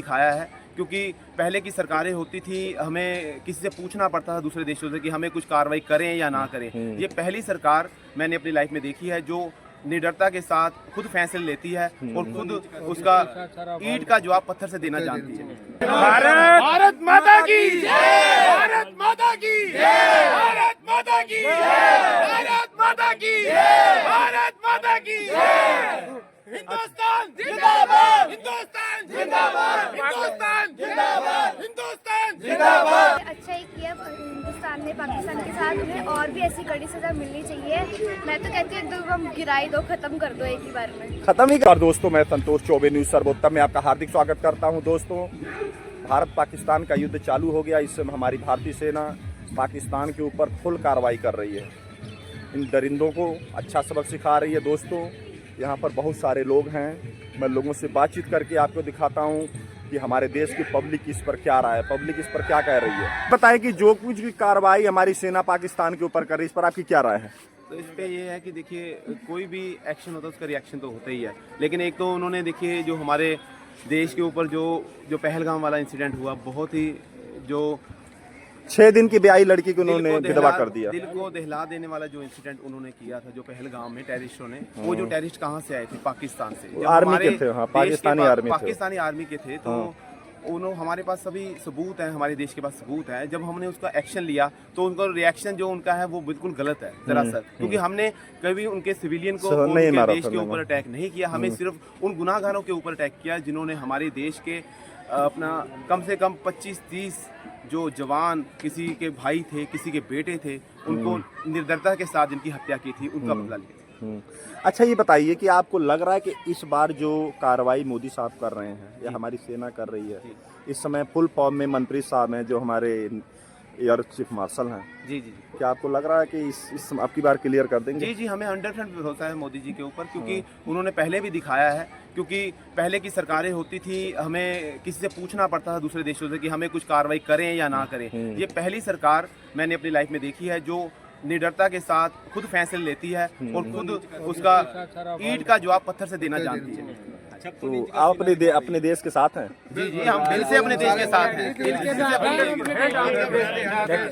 दिखाया है, क्योंकि पहले की सरकारें होती थी, हमें किसी से पूछना पड़ता था दूसरे देशों से कि हमें कुछ कार्रवाई करें या ना करें। ये पहली सरकार मैंने अपनी लाइफ में देखी है जो निडरता के साथ खुद फैसले लेती है और खुद उसका ईंट का जवाब पत्थर से देना जानती है। भारत माता की जय, भारत माता की जय, भारत माता की जय, भारत माता की जय, भारत माता की जय। हिंदुस्तान जिंदाबाद, हिंदुस्तान जिंदाबाद, हिंदुस्तान जिंदाबाद, हिंदुस्तान जिंदाबाद। अच्छा ही किया हिंदुस्तान ने पाकिस्तान के साथ, उन्हें और भी ऐसी कड़ी सजा मिलनी चाहिए। मैं तो कहती हूँ एकदम हम गिराई दो, खत्म कर दो एक ही बार में, खत्म ही कर। दोस्तों मैं संतोष चौबे, न्यूज़ सर्वोत्तम में आपका हार्दिक स्वागत करता हूं। दोस्तों भारत पाकिस्तान का युद्ध चालू हो गया। इस समय हमारी भारतीय सेना पाकिस्तान के ऊपर फुल कार्रवाई कर रही है, इन दरिंदों को अच्छा सबक सिखा रही है। दोस्तों यहाँ पर बहुत सारे लोग हैं, मैं लोगों से बातचीत करके आपको दिखाता हूँ कि हमारे देश की पब्लिक इस पर क्या राय है, पब्लिक इस पर क्या कह रही है। बताएं कि जो कुछ भी कार्रवाई हमारी सेना पाकिस्तान के ऊपर कर रही है, इस पर आपकी क्या राय है? तो इस पे ये है कि देखिए कोई भी एक्शन होता है उसका रिएक्शन तो होता ही है, लेकिन एक तो उन्होंने देखिए जो हमारे देश के ऊपर जो पहलगाम वाला इंसिडेंट हुआ, बहुत ही जो 6 दिन की ब्याही लड़की को उन्होंने विधवा कर दिया, दिल को दहला देने वाला जो इंसिडेंट उन्होंने किया था जो पहलगाम में टेररिस्टों ने, वो जो टेररिस्ट कहाँ से आए थे? पाकिस्तान से, आर्मी के थे। हाँ, पाकिस्तानी आर्मी के थे। तो हमारे पास सभी सबूत हैं, हमारे देश के पास सबूत है। जब हमने उसका एक्शन लिया तो उनका रिएक्शन जो उनका है वो बिल्कुल गलत है दरअसल, क्योंकि हमने कभी उनके सिविलियन को उनके देश के ऊपर अटैक नहीं किया, हमें सिर्फ उन गुनाहगारों के ऊपर अटैक किया जिन्होंने हमारे देश के अपना कम से कम 25-30 जो जवान, किसी के भाई थे, किसी के बेटे थे, उनको निर्दयता के साथ जिनकी हत्या की थी, उनका बदला लिया। अच्छा ये बताइए कि आपको लग रहा है कि इस बार जो कार्रवाई मोदी साहब कर रहे हैं या हमारी सेना कर रही है, इस समय फुल फॉर्म में मंत्री साहब हैं जो हमारे एयर चीफ मार्शल हैं, जी जी, क्या आपको लग रहा है कि इस आपकी बार क्लियर कर देंगे? जी जी, हमें 100% भरोसा है मोदी जी के ऊपर, क्योंकि उन्होंने पहले भी दिखाया है। क्योंकि पहले की सरकारें होती थी, हमें किसी से पूछना पड़ता था दूसरे देशों से कि हमें कुछ कार्रवाई करें या ना करें। ये पहली सरकार मैंने अपनी लाइफ में देखी है जो निडरता के साथ खुद फैसले लेती है और खुद उसका ईंट का जवाब पत्थर से देना जानती है। तो आप अपने देश के साथ हैं? जी जी, हम दिल से अपने देश के साथ हैं,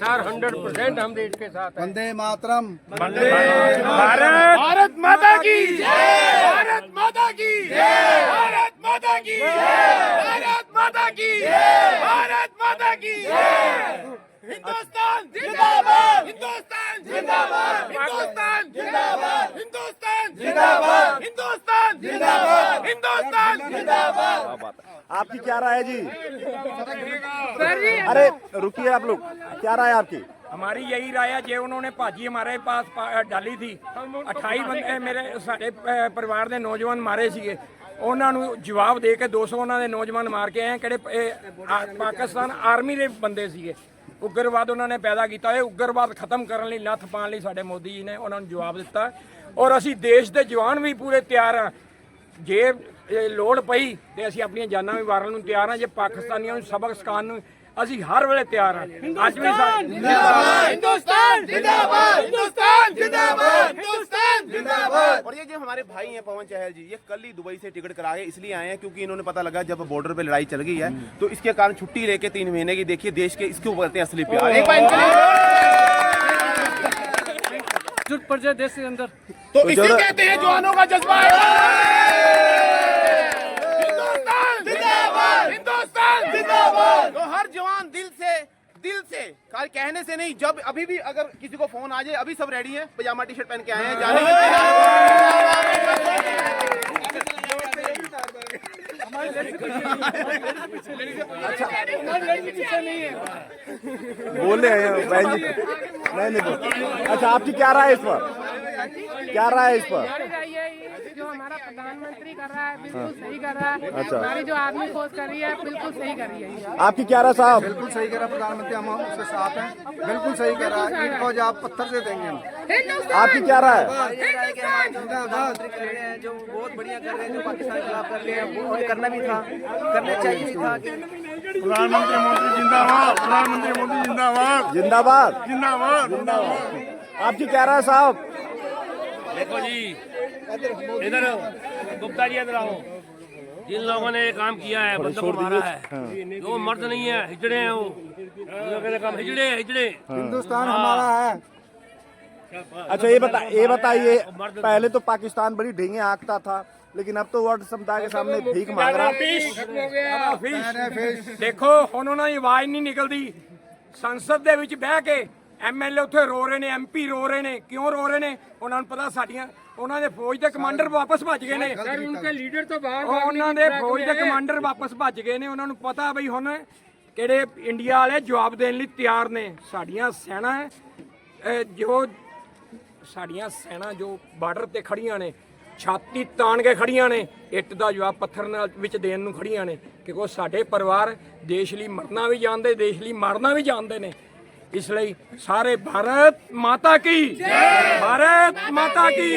100% हम देश के साथ हैं। वंदे मातरम, वंदे भारत, भारत माता की जय, भारत माता की जय, भारत माता की जय, भारत माता की जय, भारत माता की जय। हिंदुस्तान जिंदाबाद, हिंदुस्तान जिंदाबाद, हिंदुस्तान जिंदाबाद, हिंदुस्तान जिंदाबाद, हिंदुस्तान जिंदाबाद, हिंदुस्तान जिंदाबाद। आपकी क्या राय है जी? अरे रुकिए आप लोग, क्या राय है आपकी? हमारी यही राय है, जो उन्होंने भाजी हमारे पास डाली थी, 28 बंदे मेरे साढ़े परिवार के नौजवान मारे सीगे, उन्होंने जवाब दे के 200 उन्होंने नौजवान मार के आए, किहड़े पाकिस्तान आर्मी के बंदे सीगे। उग्रवाद उन्होंने पैदा किया है, उग्रवाद खत्म करने ਲਈ नत्थ पाने ਲਈ ਸਾਡੇ ਮੋਦੀ ਜੀ ਨੇ ਉਹਨਾਂ ਨੂੰ ਜਵਾਬ ਦਿੱਤਾ ਔਰ ਅਸੀਂ ਦੇਸ਼ ਦੇ ਜਵਾਨ ਵੀ ਪੂਰੇ ਤਿਆਰ ਹਾਂ। ਜੇ ਲੋੜ ਪਈ ਤੇ ਅਸੀਂ ਆਪਣੀਆਂ ਜਾਨਾਂ ਵੀ ਵਾਰਨ ਨੂੰ ਤਿਆਰ ਹਾਂ। ਜੇ ਪਾਕਿਸਤਾਨੀਆਂ ਨੂੰ ਸਬਕ ਸਿਖਾਉਣ ਨੂੰ ਅਸੀਂ ਹਰ ਵੇਲੇ ਤਿਆਰ ਹਾਂ। ਅੱਜ ਵੀ जिंदाबाद, हिंदुस्तान जिंदाबाद, हिंदुस्तान जिंदाबाद, हिंदुस्तान जिंदाबाद। और ये जो हमारे भाई हैं पवन चहल जी, ये कल ही दुबई से टिकट कराए इसलिए आए हैं क्योंकि इन्होंने पता लगा जब बॉर्डर पे लड़ाई चल गई है तो इसके कारण छुट्टी लेके 3 महीने की, देखिए देश के इसके ऊपर असली प्यार। एक बार देश के अंदर तो इसे कहते हैं जवानों का जज्बा। हिंदुस्तान जिंदाबाद, हिंदुस्तान जिंदाबाद। तो हर जवान दिल से कहने से नहीं, जब अभी भी अगर किसी को फोन आ जाए, अभी सब रेडी हैं, पजामा टी शर्ट पहन के आए हैं, जाने के बोले हैं बहन जी, नहीं बोल। अच्छा आपकी क्या राय है इस पर? क्या राय है इस पर? जो हमारा प्रधानमंत्री कर रहा है बिल्कुल सही कर रहा है। अच्छा। हमारी जो आर्मी फोर्स कर रही है बिल्कुल सही कर रही है। आपकी क्या राय साहब? बिल्कुल सही कर रहा प्रधानमंत्री, हम उसके साथ हैं, बिल्कुल सही कर रहा है। ईंट को जवाब पत्थर से देंगे हम। आपकी क्या राय है? जो बहुत बढ़िया कर रहे हैं, जो पाकिस्तान के खिलाफ कर रहे हैं, और करना भी था, करना चाहिए भी था। प्रधानमंत्री मोदी जिंदाबाद, प्रधानमंत्री मोदी जिंदाबाद, जिंदाबाद जिंदाबाद, जिंदाबाद। आपकी क्या राय साहब? देखो जी, इधर गुप्ता जी इधर आओ। जिन लोगों ने ये काम किया है, बंदों को मारा है, वो मर्द नहीं है, हिजड़े हैं वो। उन लोगों ने काम हिजड़े। हिंदुस्तान हमारा है। अच्छा ये बताइए, पहले तो पाकिस्तान बड़ी ढींगे हाँकता था, लेकिन अब तो वर्ल्ड समुदाय के सामने भीख मांग रहा है। देखो ਹੁਣ ਉਹਨਾਂ ਦੀ ਆਵਾਜ਼ ਨਹੀਂ ਨਿਕਲਦੀ। ਸੰਸਦ ਦੇ ਵਿੱਚ ਬਹਿ ਕੇ ਐਮਐਲਏ ਉੱਥੇ ਰੋ ਰਹੇ ਨੇ, ਐਮਪੀ ਰੋ ਰਹੇ ਨੇ। ਕਿਉਂ ਰੋ ਰਹੇ ਨੇ? ਉਹਨਾਂ ਨੂੰ ਪਤਾ ਸਾਡੀਆਂ ਉਹਨਾਂ ਦੇ ਫੌਜ ਦੇ ਕਮਾਂਡਰ ਵਾਪਸ ਭੱਜ ਗਏ ਨੇ। सर उनके लीडर तो बाहर ਉਹਨਾਂ ਦੇ ਫੌਜ ਦੇ ਕਮਾਂਡਰ ਵਾਪਸ ਭੱਜ ਗਏ ਨੇ। ਉਹਨਾਂ ਨੂੰ ਪਤਾ ਬਈ ਹੁਣ ਕਿਹੜੇ ਇੰਡੀਆ ਵਾਲੇ ਜਵਾਬ ਦੇਣ ਲਈ ਤਿਆਰ ਨੇ। ਸਾਡੀਆਂ ਸੈਨਾ ਜੋ ਬਾਰਡਰ ਤੇ ਖੜੀਆਂ ਨੇ, ਛਾਤੀ ਤਾਣ ਕੇ ਖੜੀਆਂ ਨੇ, ਇੱਟ ਦਾ ਜਵਾਬ ਪੱਥਰ ਨਾਲ ਵਿੱਚ ਦੇਣ ਨੂੰ ਖੜੀਆਂ ਨੇ। ਕਿਉਂਕਿ ਸਾਡੇ ਪਰਿਵਾਰ ਦੇਸ਼ ਲਈ ਮਰਨਾ ਵੀ ਜਾਣਦੇ, ਦੇਸ਼ ਲਈ ਮਾਰਨਾ ਵੀ ਜਾਣਦੇ ਨੇ। ਇਸ ਲਈ ਸਾਰੇ ਭਾਰਤ ਮਾਤਾ ਕੀ ਜੈ, ਭਾਰਤ ਮਾਤਾ की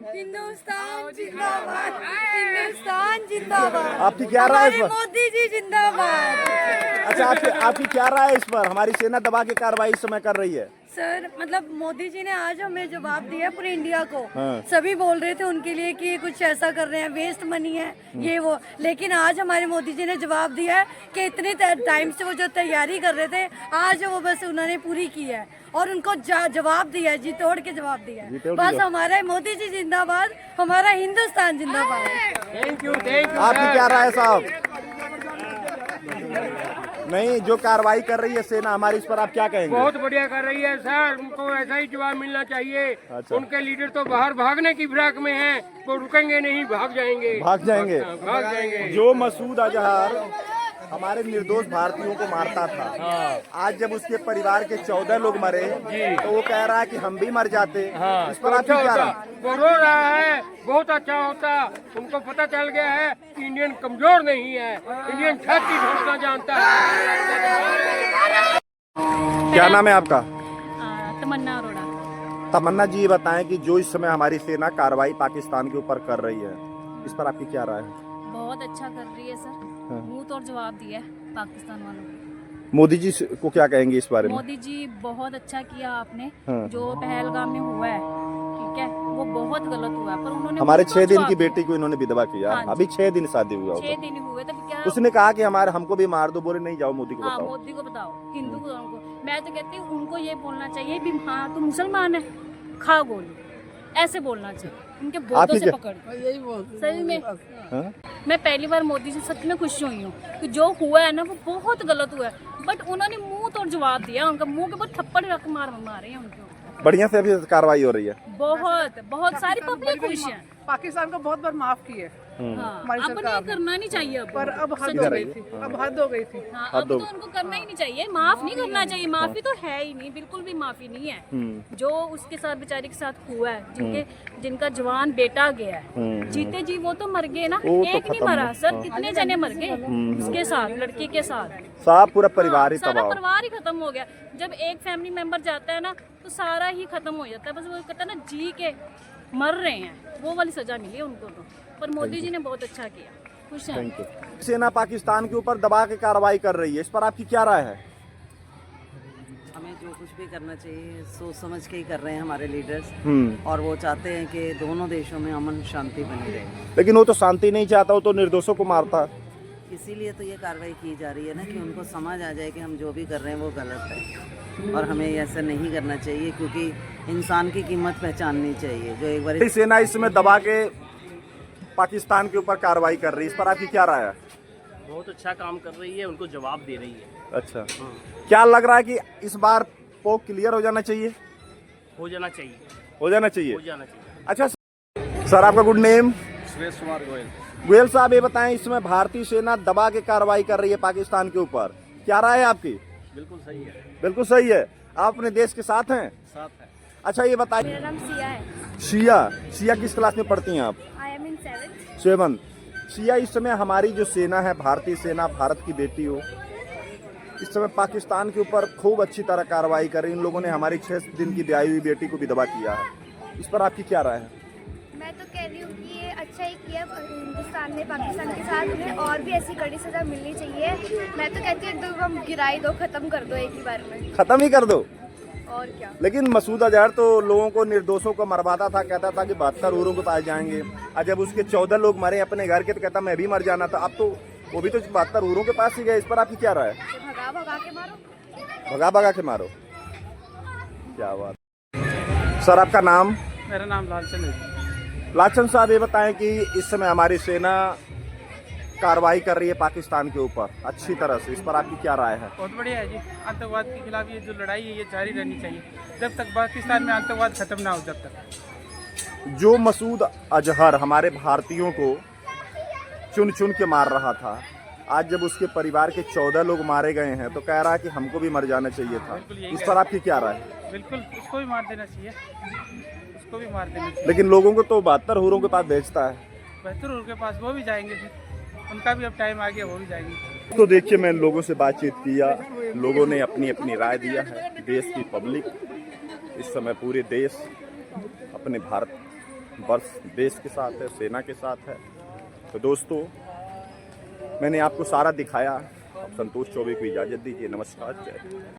हिंदुस्तान जिंदाबाद, हिंदुस्तान जिंदाबाद। आपकी क्या राय है इस पर? मोदी जी जिंदाबाद। अच्छा आपकी क्या राय है इस पर? हमारी सेना दबा के कार्रवाई इस समय कर रही है। सर मतलब मोदी जी ने आज हमें जवाब दिया पूरे इंडिया को। हाँ। सभी बोल रहे थे उनके लिए कि ये कुछ ऐसा कर रहे हैं, वेस्ट मनी है ये वो, लेकिन आज हमारे मोदी जी ने जवाब दिया है कि इतने टाइम से वो जो तैयारी कर रहे थे, आज वो बस उन्होंने पूरी की है और उनको जवाब दिया है, जी तोड़ के जवाब दिया है। बस हमारा मोदी जी जिंदाबाद, हमारा हिंदुस्तान जिंदाबाद। Thank you. आपकी क्या राय है साहब? नहीं, जो कार्रवाई कर रही है सेना हमारी, इस पर आप क्या कहेंगे? बहुत बढ़िया कर रही है सर, उनको ऐसा ही जवाब मिलना चाहिए। अच्छा। उनके लीडर तो बाहर भागने की फिराक में हैं, वो रुकेंगे नहीं, भाग जाएंगे। भाग जाएंगे। जो मसूद अजहर हमारे निर्दोष भारतीयों को मारता था, आज जब उसके परिवार के 14 लोग मरे तो वो कह रहा है कि हम भी मर जाते। इस पर आपकी क्या राय? वो रो रहा है, बहुत अच्छा होता। उनको पता चल गया है कि इंडियन कमजोर नहीं है, इंडियन छाती ठोकना जानता है। क्या नाम है आपका? तमन्ना अरोड़ा। तमन्ना जी, ये बताएं कि जो इस समय हमारी सेना कार्रवाई पाकिस्तान के ऊपर कर रही है, इस पर आपकी क्या राय है? बहुत अच्छा कर रही है सर, मुंह तोड़ जवाब दिया है पाकिस्तान वालों को। मोदी जी को क्या कहेंगे इस बारे में? मोदी जी बहुत अच्छा किया आपने। हाँ। जो पहलगाम में हुआ है, ठीक है, वो बहुत गलत हुआ है, पर उन्होंने हमारे मुंह 6 तोड़ दिन की जवाब बेटी को इन्होंने विधवा किया। हाँ जी। अभी 6 दिन शादी हुआ दिया। 6 होगा। दिन ही हुए तो क्या? उसने कहा कि हमको भी मार दो, बोले नहीं जाओ मोदी को हाँ, बताओ। मोदी को बताओ, हिंदू को उनको। मैं तो कहती हूँ उनको ये बोलना चाहिए भी हाँ तू मुसलमान है, खा गोली, ऐसे बोलना चाहिए। उनके बोतों से पकड़ सही में। हाँ? मैं पहली बार मोदी से सच में खुश हुई हूँ कि जो हुआ है ना वो बहुत गलत हुआ है, बट उन्होंने मुंह तोड़ जवाब दिया। उनका मुंह के बहुत थप्पड़ रख मारे हैं उनको। बढ़िया से अभी कार्रवाई हो रही है। बहुत सारी पब्लिक खुश है। पाकिस्तान को बहुत बार माफ की है। हाँ, अब ये करना नहीं चाहिए पर अब हद हो गई थी, अब हद हो गई थी। हाँ, अब तो उनको करना ही नहीं चाहिए, माफ नहीं करना चाहिए। माफी तो है ही नहीं, बिल्कुल भी माफी नहीं है। जो उसके साथ बेचारी के साथ हुआ है, जिनका जवान बेटा गया है, जीते जी वो तो मर गए ना, एक नहीं मरा सर, कितने जने मर गए उसके साथ, लड़की के साथ। सारा पूरा परिवार ही सारा तबाह। परिवार ही खत्म हो गया। जब एक फैमिली मेंबर जाता है ना तो सारा ही खत्म हो जाता है। बस वो कहता है ना, जी के मर रहे हैं, वो वाली सजा मिली उनको तो। पर मोदी जी ने बहुत अच्छा किया, खुश हैं। Thank you. सेना पाकिस्तान के ऊपर दबा के कार्रवाई कर रही है, इस पर आपकी क्या राय है? हमें जो कुछ भी करना चाहिए सोच समझ के ही कर रहे हैं हमारे लीडर्स, हम्म। और वो चाहते हैं कि दोनों देशों में अमन शांति बनी रहे। लेकिन वो तो शांति नहीं चाहता, वो तो निर्दोषों को मारता है। इसीलिए तो ये कार्रवाई की जा रही है ना, कि उनको समझ आ जाए कि हम जो भी कर रहे हैं वो गलत है और हमें ऐसा नहीं करना चाहिए, क्योंकि इंसान की कीमत पहचाननी चाहिए। जो एक बार सेना इस समय दबा के पाकिस्तान के ऊपर कार्रवाई कर रही है, इस पर आपकी क्या राय है? बहुत अच्छा काम कर रही है, उनको जवाब दे रही है। अच्छा, क्या लग रहा है कि इस बार पोक क्लियर हो जाना चाहिए? हो जाना चाहिए, हो जाना चाहिए। हो जाना चाहिए। अच्छा सर, आपका गुड नेम? सुरेश कुमार गोयल। गोयल साहब, ये बताएं, इसमें भारतीय सेना दबा के कार्रवाई कर रही है पाकिस्तान के ऊपर, क्या राय है आपकी? बिल्कुल सही है। बिल्कुल सही है। आप अपने देश के साथ हैं? साथ है। अच्छा ये बताइए। मेरा नाम सिया है। सिया किस क्लास में पढ़ती हैं आप? I am in 7th। 7। Siya, इस समय हमारी जो सेना है, भारतीय सेना, भारत की बेटी हो, इस समय पाकिस्तान के ऊपर खूब अच्छी तरह कार्रवाई कर रही है। इन लोगों ने हमारी 6 दिन की ब्याई हुई बेटी को विधवा किया है, इस पर आपकी क्या राय है? मैं तो कह रही हूँ कि ये अच्छा ही किया हिंदुस्तान ने पाकिस्तान के साथ, उन्हें और भी ऐसी कड़ी सजा मिलनी चाहिए। मैं तो कहती हूँ एकदम गिराई दो, खत्म कर दो एक ही बार में। खत्म ही कर दो। और क्या। लेकिन मसूद अजहर तो लोगों को, निर्दोषों को मरवाता था, कहता था कि 72 हूरों के पास जाएंगे, और जब उसके 14 लोग मरे अपने घर के तो कहता मैं भी मर जाना था। अब तो वो भी तो 72 हूरों के पास ही गए। इस पर आपकी क्या राय है? भगा भगा के मारो। भगा भगा के मारो, क्या बात। सर आपका नाम? मेरा नाम लालचंद है। लालचंद साहब ये बताएं कि इस समय हमारी सेना कार्रवाई कर रही है पाकिस्तान के ऊपर अच्छी तरह से, इस पर आपकी क्या राय है? बहुत बढ़िया है जी। आतंकवाद के खिलाफ ये जो लड़ाई है ये जारी रहनी चाहिए जब तक पाकिस्तान में आतंकवाद खत्म ना हो। जब तक जो मसूद अजहर हमारे भारतीयों को चुन चुन के मार रहा था, आज जब उसके परिवार के 14 लोग मारे गए हैं तो कह रहा है कि हमको भी मर जाना चाहिए था। इस पर आपकी क्या राय है? बिल्कुल उसको भी मार देना चाहिए, उसको भी मार देना चाहिए। लेकिन लोगों को तो 72 हूरों के पास बेचता है। बेहतर उनके पास वो भी जाएंगे, फिर उनका भी अब टाइम आ गया, वो भी जाएंगे। तो देखिए मैं लोगों से बातचीत किया, लोगों ने अपनी अपनी राय दिया है। देश की पब्लिक इस समय पूरे देश अपने भारत वर्ष देश के साथ है, सेना के साथ है। तो दोस्तों मैंने आपको सारा दिखाया। अब संतोष चौबे को इजाज़त दीजिए। नमस्कार, जय हिंद।